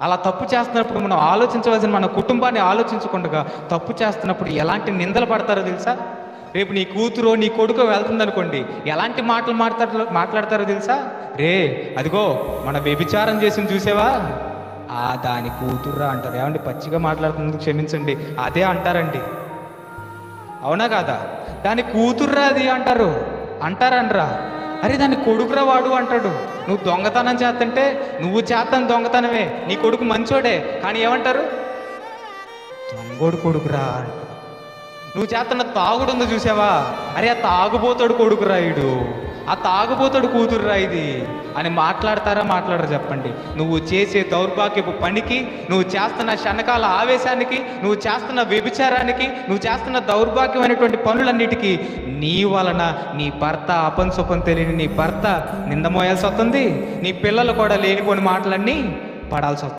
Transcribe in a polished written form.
అలా తప్పు చేస్తున్నప్పుడు మనం ఆలోచించవలసిన మన కుటుంబాన్ని ఆలోచించకుండా తప్పు చేస్తున్నప్పుడు ఎలాంటి నిందలు పడతారో తెలుసా? రేపు నీ కూతురో నీ కొడుకో వెళ్తుందనుకోండి, ఎలాంటి మాటలు మాట్లాడతారో తెలుసా? రే అదిగో మన వ్యభిచారం చేసింది చూసావా, దాని కూతుర్రా అంటారు. ఏమండి, పచ్చిగా మాట్లాడుతున్నందుకు క్షమించండి, అదే అంటారండి. అవునా కాదా? దాని కూతుర్రా అది అంటారు. అంటారనరా? అరే దాన్ని కొడుకురా వాడు అంటాడు. నువ్వు దొంగతనం చేస్తుంటే నువ్వు చేస్తాను దొంగతనమే, నీ కొడుకు మంచోడే, కానీ ఏమంటారు? దొంగోడు కొడుకురా అంటారు. నువ్వు చేస్తున్న తాగుడు ఉంది చూసావా, అరే ఆ తాగుబోతాడు కొడుకురా ఇడు, ఆ తాగుబోతాడు కూతురురా ఇది అని మాట్లాడతారా? మాట్లాడరు? చెప్పండి. నువ్వు చేసే దౌర్భాగ్యపు పనికి, నువ్వు చేస్తున్న క్షణకాల ఆవేశానికి, నువ్వు చేస్తున్న వ్యభిచారానికి, నువ్వు చేస్తున్న దౌర్భాగ్యమైనటువంటి పనులన్నిటికీ నీ వలన నీ భర్త అపంసొపం తెలియని నీ భర్త నింద మోయాల్సి వస్తుంది. నీ పిల్లలు కూడా లేనిపోని మాటలన్నీ పడాల్సి వస్తుంది.